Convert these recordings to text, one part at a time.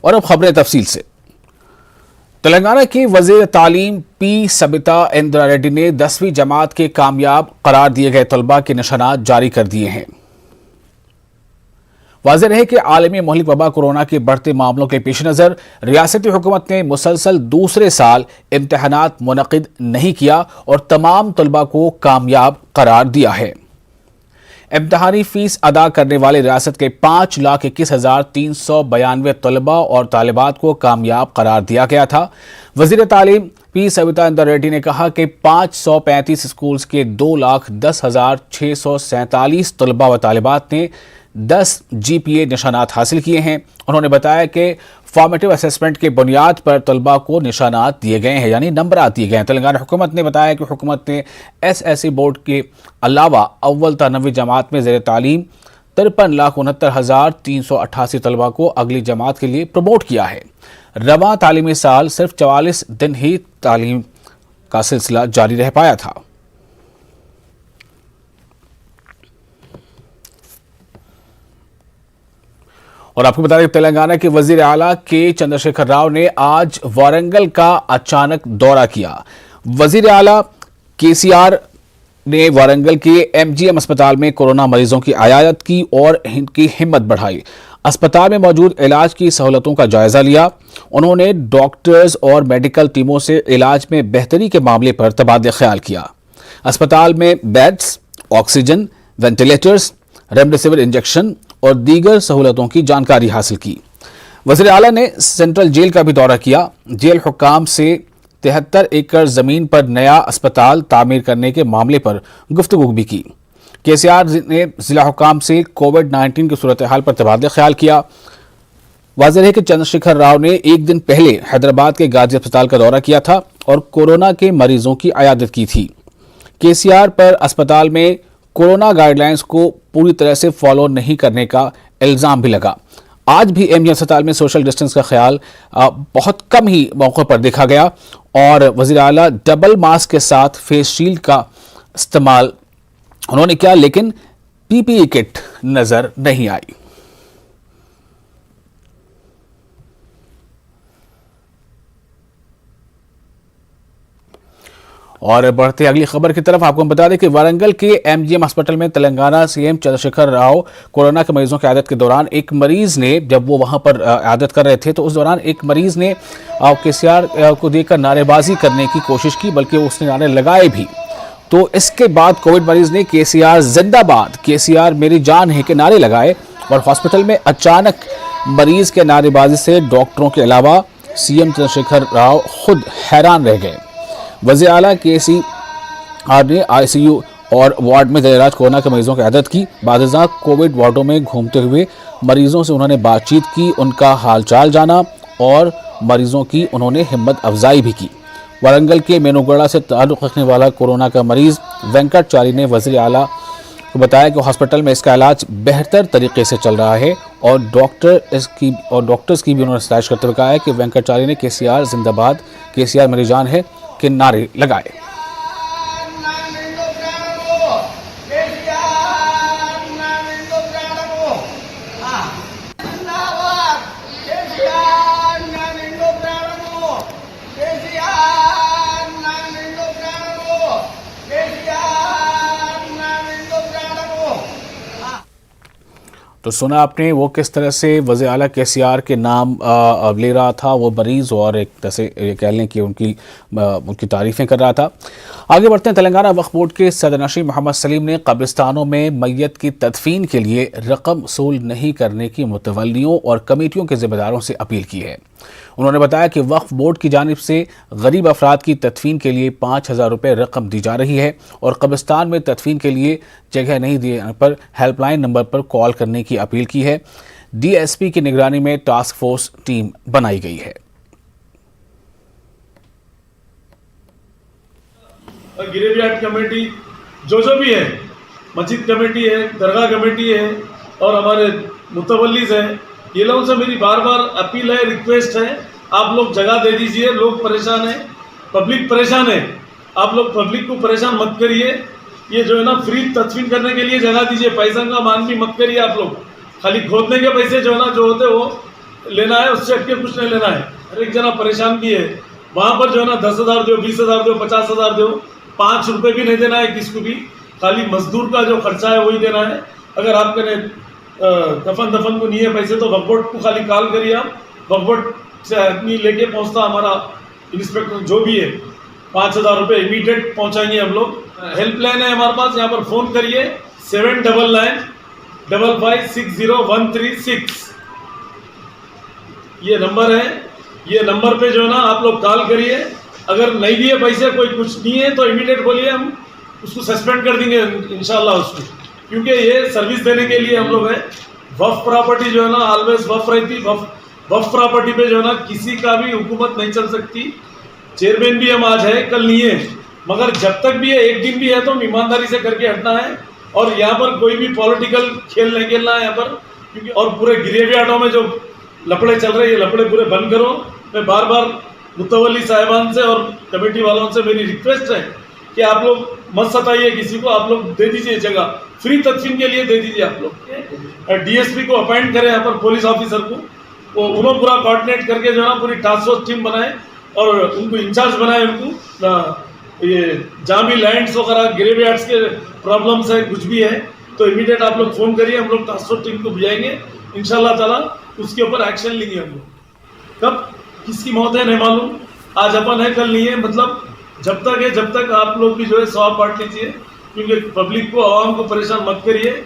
और अब खबरें तफसील से। तेलंगाना की वजीर तालीम पी सबिता इंदिरा रेड्डी ने 10वीं जमात के कामयाब करार दिए गए तलबा के निशानात जारी कर दिए हैं। वाज़ेह रहे कि आलमी मुहलिक वबा कोरोना के बढ़ते मामलों के पेश नज़र रियासती हुकूमत ने मुसलसल दूसरे साल इम्तहानात मुनक़िद नहीं किया और तमाम तलबा को कामयाब करार दिया है। इम्तहानी फीस अदा करने वाले रियासत के 5,21,392 तलबा और तालिबात को कामयाब करार दिया गया था। वज़ीर तालीम पी सबिता इंदिरा रेड्डी ने कहा कि 535 स्कूल्स के 2,10,647 तलबा व तालिबात ने 10 GPA निशानात हासिल किए हैं। उन्होंने बताया कि फॉर्मेटिव असेसमेंट के बुनियाद पर तलबा को निशानात दिए गए हैं, यानी नंबरात दिए गए हैं। तेलंगाना हुकूमत ने बताया कि हुकूमत ने SSC बोर्ड के अलावा अव्वल ta 9वीं जमात में ज़ेर तालीम 53,69,388 तलबा को अगली जमात के लिए प्रमोट किया है। रवां तालीमी साल सिर्फ 44 दिन ही तालीम का सिलसिला जारी रह पाया था। और आपको बता दें कि तेलंगाना के वजीर आला के चंद्रशेखर राव ने आज वारंगल का अचानक दौरा किया। वजीर आला KCR ने वारंगल के MGM अस्पताल में कोरोना मरीजों की आयात की और इनकी हिम्मत बढ़ाई। अस्पताल में मौजूद इलाज की सहूलतों का जायजा लिया। उन्होंने डॉक्टर्स और मेडिकल टीमों से इलाज में बेहतरी के मामले पर तबादला ख्याल किया। अस्पताल में beds, oxygen, ventilators, remdesivir injection और दीगर सहूलतों की जानकारी हासिल की। वज़ीर आला ने सेंट्रल जेल का भी दौरा किया। जेल हुक्काम से 73 एकड़ जमीन पर नया अस्पताल तामीर करने के मामले पर गुफ्तगू भी की। KCR ने जिला हुक्काम से कोविड-19 की सूरत हाल पर तबादला ख्याल किया। वाज़ेह है कि चंद्रशेखर राव ने एक दिन पहले हैदराबाद के गाजी अस्पताल का दौरा किया था और कोरोना के मरीजों की आयादत की थी। KCR पर अस्पताल में कोरोना गाइडलाइंस को पूरी तरह से फॉलो नहीं करने का इल्जाम भी लगा। आज भी MGM अस्पताल में सोशल डिस्टेंस का ख्याल बहुत कम ही मौक़ों पर देखा गया और वज़ीर आला डबल मास्क के साथ फेस शील्ड का इस्तेमाल उन्होंने किया, लेकिन PPE किट नजर नहीं आई। और बढ़ते अगली खबर की तरफ आपको हम बता दें कि वारंगल के MGM अस्पताल में तेलंगाना CM चंद्रशेखर राव कोरोना के मरीजों की आदत के दौरान एक मरीज ने, जब वो वहां पर आदत कर रहे थे तो उस दौरान एक मरीज ने KCR को देखकर नारेबाजी करने की कोशिश की, बल्कि उसने नारे लगाए भी। तो इसके बाद कोविड मरीज ने KCR जिंदाबाद, KCR मेरी जान है के नारे लगाए और हॉस्पिटल में अचानक मरीज के नारेबाजी से डॉक्टरों के अलावा CM चंद्रशेखर राव खुद हैरान रह गए। वज़ीर आला KCR ने ICU और वार्ड में इलाज कोरोना के मरीजों की आदत की। बादशाह कोविड वार्डों में घूमते हुए मरीजों से उन्होंने बातचीत की, उनका हालचाल जाना और मरीजों की उन्होंने हिम्मत अफजाई भी की। वारंगल के मेनूगढ़ा से ताल्लुक़ रखने वाला कोरोना का मरीज वेंकटचारी ने वज़ीर आला को बताया कि हॉस्पिटल में इसका इलाज बेहतर तरीके से चल रहा है और डॉक्टर्स की भी उन्होंने सराहना करते हुए कहा है कि वेंकटचारी ने KCR जिंदाबाद, KCR मेरी जान है के नारे लगाए। तो सुना आपने वो किस तरह से वज़ीर आला KCR के नाम ले रहा था वो मरीज़, और एक तरह से ये कह लें कि उनकी तारीफ़ें कर रहा था। आगे बढ़ते हैं। तेलंगाना वक्फ बोर्ड के सदरनशीन मोहम्मद सलीम ने कब्रिस्तानों में मैयत की तदफीन के लिए रकम वसूल नहीं करने की मुतवल्लियों और कमेटियों के ज़िम्मेदारों से अपील की है। उन्होंने बताया कि वक्फ बोर्ड की जानिब से गरीब अफराद की तदफीन के लिए 5,000 रुपये रकम दी जा रही है और कब्रिस्तान में तदफीन के लिए जगह नहीं दिए पर हेल्पलाइन नंबर पर कॉल करने की अपील की है। DSP की निगरानी में टास्क फोर्स टीम बनाई गई है। गिरेबियाट कमेटी जो भी है, मस्जिद कमेटी है, दरगाह कमेटी है और हमारे मुतवल्लिस हैं, ये लोगों से मेरी बार बार अपील है, रिक्वेस्ट है, आप लोग जगह दे दीजिए। लोग परेशान हैं, पब्लिक परेशान है, आप लोग पब्लिक को परेशान मत करिए। ये जो है ना फ्री तदफीन करने के लिए जगह दीजिए, पैसा का मान भी मत करिए। आप लोग खाली खोदने के पैसे जो है ना जो होते वो लेना है, उससे हटके कुछ नहीं लेना है। हर एक जना परेशान भी है। वहाँ पर जो है ना 10,000 दो, 20,000 दो, 50,000 दो, 5 रुपए भी नहीं देना है किसको भी, खाली मजदूर का जो खर्चा है वही देना है। अगर आपके ने दफन को नहीं है पैसे तो वक्फ को खाली कॉल करिए आप, वक्फ से आदमी लेके पहुँचता हमारा इंस्पेक्टर जो भी है, 5,000 रुपये इमीडिएट पहुँचाएंगे हम लोग। हेल्पलाइन है हमारे पास, यहाँ पर फ़ोन करिए 7995560 ये नंबर है। ये नंबर पे जो है ना आप लोग कॉल करिए। अगर नहीं दिए पैसे, कोई कुछ नहीं है तो इमीडिएट बोलिए, हम उसको सस्पेंड कर देंगे इंशाल्लाह उसको, क्योंकि ये सर्विस देने के लिए हम लोग है। वक्फ प्रॉपर्टी जो है ना ऑलवेज वक्फ रहती, वक्फ प्रॉपर्टी पे जो है ना किसी का भी हुकूमत नहीं चल सकती। चेयरमैन भी हम आज है, कल नहीं है, मगर जब तक भी है, एक दिन भी है तो ईमानदारी से करके हटना है। और यहाँ पर कोई भी पॉलिटिकल खेल नहीं खेलना है यहाँ पर, क्योंकि और पूरे गिरेवियाटों में जो लफड़े चल रहे हैं, ये लफड़े पूरे बंद करो। मैं बार बार मुतवल्ली साहिबान से और कमेटी वालों से मेरी रिक्वेस्ट है कि आप लोग मत सताइए किसी को, आप लोग दे दीजिए जगह, फ्री तदफीन के लिए दे दीजिए आप लोग। डीएसपी को अपॉइंट करें यहाँ पर, पुलिस ऑफिसर को, वो उन्होंने पूरा कोऑर्डिनेट करके जो है ना पूरी टास्क फोर्स टीम बनाए और उनको इंचार्ज बनाए। उनको ये जहाँ भी लैंड्स वगैरह ग्रेवयार्ड्स के प्रॉब्लम्स है, कुछ भी है तो इमीडिएट आप लोग फ़ोन करिए, हम लोग टास्क फोर्स टीम को भेजाएंगे इंशाल्लाह ताला, उसके ऊपर एक्शन लेंगे हम लोग। कब किसकी मौत है नहीं मालूम, आज अपन है कल नहीं है, मतलब जब तक है जब तक आप लोग भी जो है सवाब बांट लीजिए, क्योंकि पब्लिक को, आवाम को परेशान मत करिए।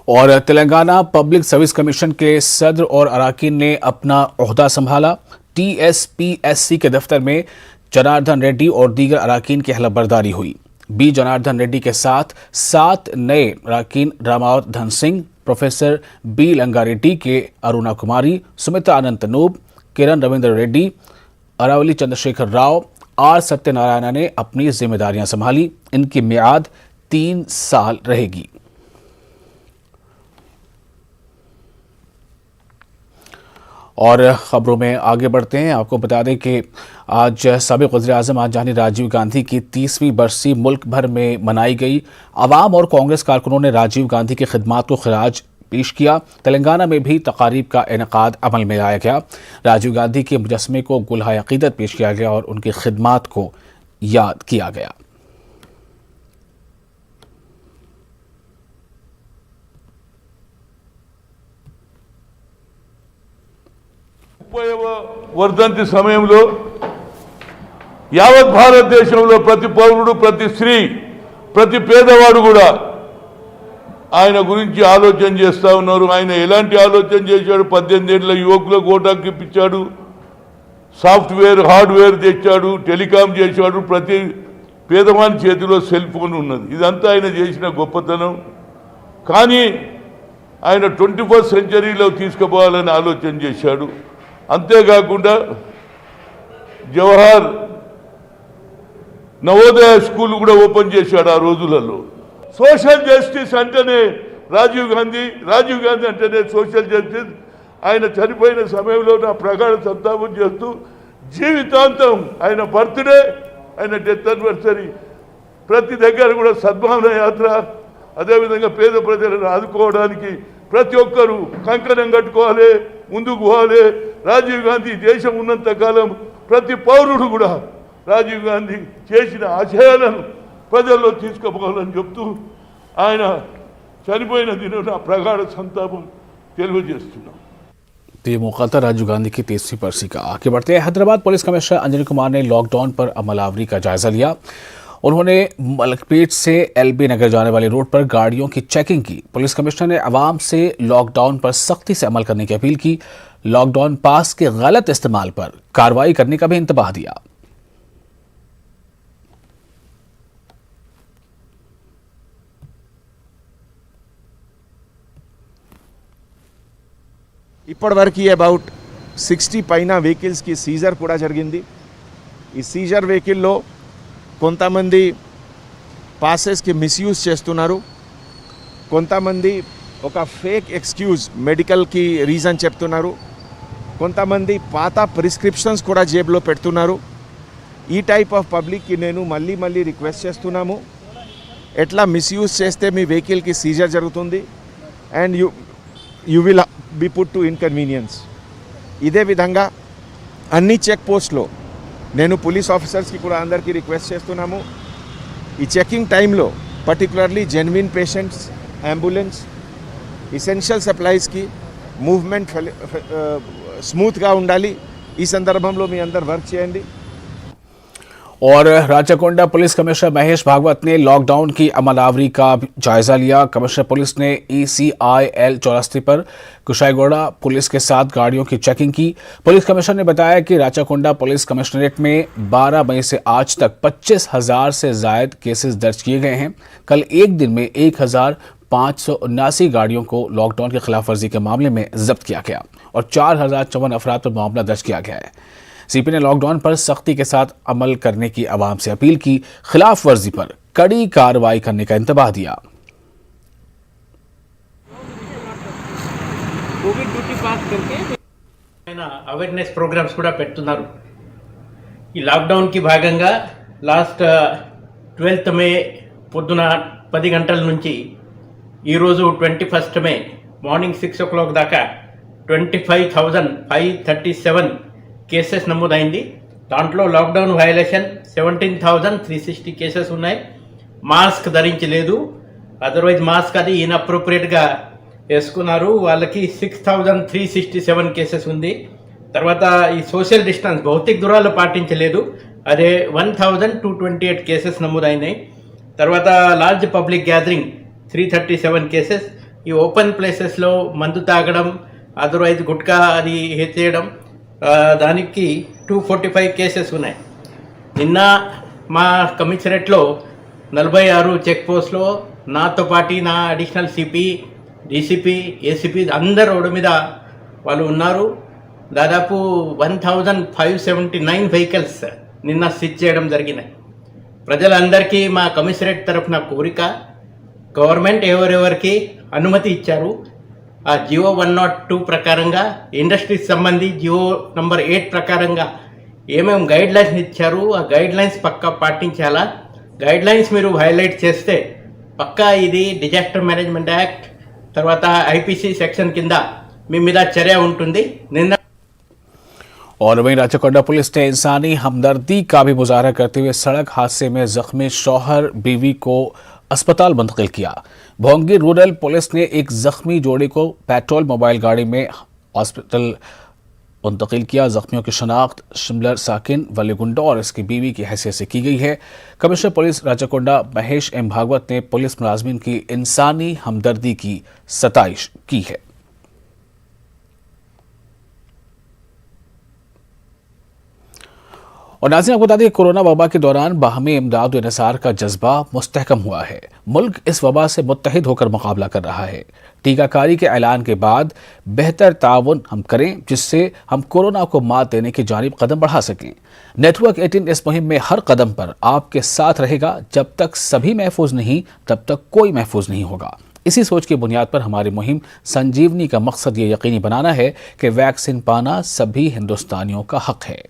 और तेलंगाना पब्लिक सर्विस कमीशन के सदर और अराकीन ने अपना ओहदा संभाला। TSPSC के दफ्तर में जनार्दन रेड्डी और दीगर अराकीन की हलफबरदारी हुई। बी जनार्दन रेड्डी के साथ 7 नए अराकीन रामावत धन सिंह, प्रोफेसर बी लंगारेड्डी के अरुणा कुमारी, सुमित्रा अनंतनूब, किरण रविंद्र रेड्डी, अरावली चंद्रशेखर राव, आर सत्यनारायण ने अपनी जिम्मेदारियां संभाली। इनकी मियाद 3 साल रहेगी। और ख़बरों में आगे बढ़ते हैं। आपको बता दें कि आज साबिक़ वज़ीर-ए-आज़म आज़ादी राजीव गांधी की 30वीं बरसी मुल्क भर में मनाई गई। आवाम और कांग्रेस कारकुनों ने राजीव गांधी की खिदमात को खिराज पेश किया। तेलंगाना में भी तकारीब का इनेकाद अमल में लाया गया। राजीव गांधी के मुजस्समे को गुलहाए अक़ीदत पेश किया गया और उनकी खिदमात को याद किया गया। వర్ధంతి సమయంలో యావత్ భారతదేశంలో ప్రతి పౌరుడు, ప్రతి స్త్రీ, ప్రతి పేదవాడు కూడా ఆయన గురించి ఆలోచన చేస్తూ ఉన్నారు. ఆయన ఎలాంటి ఆలోచన చేశాడు? 18 ఏళ్ల యువకులకు ఓటాకు ఇప్పించాడు, సాఫ్ట్వేర్ హార్డ్వేర్ తెచ్చాడు, టెలికాం చేశాడు, ప్రతి పేదవాని చేతిలో సెల్ ఫోన్ ఉన్నది. ఇదంతా ఆయన చేసిన గొప్పతనం. కానీ ఆయన 21st సెంచరీలో తీసుకుపోవాలని ఆలోచన చేశాడు. అంతేకాకుండా జవహర్ నవోదయ స్కూల్ కూడా ఓపెన్ చేశాడు ఆ రోజులలో. సోషల్ జస్టిస్ అంటేనే రాజీవ్ గాంధీ అంటేనే సోషల్ జస్టిస్. ఆయన చనిపోయిన సమయంలో నా ప్రగాఢ సంతాపం చేస్తూ జీవితాంతం ఆయన బర్త్డే, ఆయన డెత్ యానివర్సరీ ప్రతి దగ్గర కూడా సద్భావన యాత్ర, అదేవిధంగా పేద ప్రజలను ఆదుకోవడానికి ప్రతి ఒక్కరూ కంకణం కట్టుకోవాలి, ముందుకు పోవాలి. రాజీవ్ గాంధీ దేశం ఉన్నంత కాలం ప్రతి పౌరుడు కూడా రాజీవ్ గాంధీ చేసిన ఆశయాలను ప్రజల్లో తీసుకుపోవాలని చెప్తూ ఆయన చనిపోయిన దినం నా ప్రగాఢ సంతాపం తెలియజేస్తున్నాం. ये मौका था राजीव गांधी की 30वीं बरसी का। आगे बढ़ते हैं। हैदराबाद पुलिस कमिश्नर अंजनी कुमार ने लॉकडाउन पर अमलावरी का जायजा लिया। उन्होंने मलकपेट से LB नगर जाने वाली रोड पर गाड़ियों की चेकिंग की। पुलिस कमिश्नर ने आवाम से लॉकडाउन पर सख्ती से अमल करने की अपील की। लॉकडाउन पास के गलत इस्तेमाल पर कार्रवाई करने का भी इंतबाह दिया। ఇప్పటివరకు అబౌట్ 60 పైన వెహికల్స్కి సీజర్ కూడా జరిగింది. ఈ సీజర్ వెహికల్లో కొంతమంది పాసెస్కి మిస్యూజ్ చేస్తున్నారు, కొంతమంది ఒక ఫేక్ ఎక్స్క్యూజ్ మెడికల్కి రీజన్ చెప్తున్నారు, కొంతమంది పాత ప్రిస్క్రిప్షన్స్ కూడా జేబులో పెడుతున్నారు. ఈ టైప్ ఆఫ్ పబ్లిక్కి నేను మళ్ళీ రిక్వెస్ట్ చేస్తున్నాము, ఎట్లా మిస్యూజ్ చేస్తే మీ వెహికల్కి సీజర్ జరుగుతుంది. And you will be put to inconvenience. ఇదే విధంగా అన్ని చెక్ పోస్ట్లో నేను పోలీస్ ఆఫీసర్స్కి కూడా అందరికీ రిక్వెస్ట్ చేస్తున్నాము, ఈ చెకింగ్ టైంలో particularly genuine patients, ambulance, essential సప్లైస్కి మూవ్మెంట్ స్మూత్గా ఉండాలి. ఈ సందర్భంలో మీ అందరు వర్క్ చేయండి. और राचाकोंडा पुलिस कमिश्नर महेश भागवत ने लॉकडाउन की अमलावरी का जायजा लिया. कमिश्नर पुलिस ने ECIL चौरास्ते पर कुशाईगौड़ा पुलिस के साथ गाड़ियों की चेकिंग की. पुलिस कमिश्नर ने बताया कि राचाकोंडा पुलिस कमिश्नरेट में 12 मई से आज तक 25,000 से ज्यादा केसेस दर्ज किए गए हैं. कल एक दिन में 1,579 गाड़ियों को लॉकडाउन की खिलाफ वर्जी के मामले में जब्त किया गया और 4,054 अफराद पर मामला दर्ज किया गया है. सीपी ने लॉकडाउन पर सख्ती के साथ अमल करने की आवाम से अपील की. खिलाफ वर्जी पर कड़ी कार्रवाई करने का इंतबाह दिया. కోవిడ్ డ్యూటీ పాస్ करके అవేర్నెస్ ప్రోగ్రామ్స్ కూడా పెడుతున్నారు. ఈ లాక్డౌన్కి భాగంగా లాస్ట్ 12th మే పొద్దున 10 గంటల నుంచి ఈరోజు 21st మే మార్నింగ్ 6 o'clock దాకా 25,537 కేసెస్ నమోదైంది. దాంట్లో లాక్డౌన్ వయలేషన్ 17,360 కేసెస్ ఉన్నాయి. మాస్క్ ధరించలేదు, అదర్వైజ్ మాస్క్ అది ఇన్అప్రోప్రియేట్గా వేసుకున్నారు, వాళ్ళకి 6,367 కేసెస్ ఉంది. తర్వాత ఈ సోషల్ డిస్టెన్స్ భౌతిక దూరాలు పాటించలేదు, అదే 1,228 కేసెస్ నమోదైనాయి. తర్వాత లార్జ్ పబ్లిక్ గ్యాదరింగ్ 337 కేసెస్. ఈ ఓపెన్ ప్లేసెస్లో మందు తాగడం, అదర్వైజ్ గుట్కా అది చేయడం, దానికి 245 కేసెస్ ఉన్నాయి. నిన్న మా కమిషనరేట్లో 46 చెక్ పోస్ట్లో నాతో పాటు నా అడిషనల్ సిపి, డీసీపీ, ఏసీపీ అందరు రోడ్డు మీద వాళ్ళు ఉన్నారు. దాదాపు 1,579 వెహికల్స్ నిన్న సీజ్ చేయడం జరిగినాయి. ప్రజలందరికీ మా కమిషనరేట్ తరఫున కోరిక, గవర్నమెంట్ ఎవరెవరికి అనుమతి ఇచ్చారు ఆ జియో 102 ప్రకారంగా, ఇండస్ట్రీస్ సంబంధి జియో నంబర్ 8 ప్రకారంగా ఏమేమి గైడ్ లైన్స్ ఇచ్చారు ఆ గైడ్ లైన్స్ పక్కా పాటించాలా. గైడ్ లైన్స్ మీరు వైలేట్ చేస్తే పక్కా ఇది డిజాస్టర్ మేనేజ్మెంట్ యాక్ట్ తర్వాత IPC సెక్షన్ కింద మీ మీద చర్య ఉంటుంది. నిన్న और वहीं राचाकोंडा पुलिस ने इंसानी हमदर्दी का भी मुजाहरा करते हुए सड़क हादसे में जख्मी शौहर बीवी को अस्पताल मुंतकिल किया. भोंगी रूरल पुलिस ने एक जख्मी जोड़े को पेट्रोल मोबाइल गाड़ी में हॉस्पिटल मुंतकिल किया. जख्मियों की शनाख्त शिमलर साकिन वलीगुंडा और इसकी बीवी की हैसियत से की गई है. Commissioner police Rachakonda Mahesh M Bhagwat ने पुलिस मुलाजमीन की इंसानी हमदर्दी की सताइश की है. और नाज़रीन आपको बता दें कोरोना वबा के दौरान बाहमी इमदाद व निसार का जज्बा मुस्तहकम हुआ है. मुल्क इस वबा से मुत्तहिद होकर मुकाबला कर रहा है. टीकाकारी के ऐलान के बाद बेहतर ताउन हम करें जिससे हम कोरोना को मात देने की जानिब कदम बढ़ा सकें. नेटवर्क 18 इस मुहिम में हर कदम पर आपके साथ रहेगा. जब तक सभी महफूज नहीं तब तक कोई महफूज नहीं होगा. इसी सोच की बुनियाद पर हमारी मुहिम संजीवनी का मकसद ये यकीनी बनाना है कि वैक्सीन पाना सभी हिंदुस्तानियों का हक है.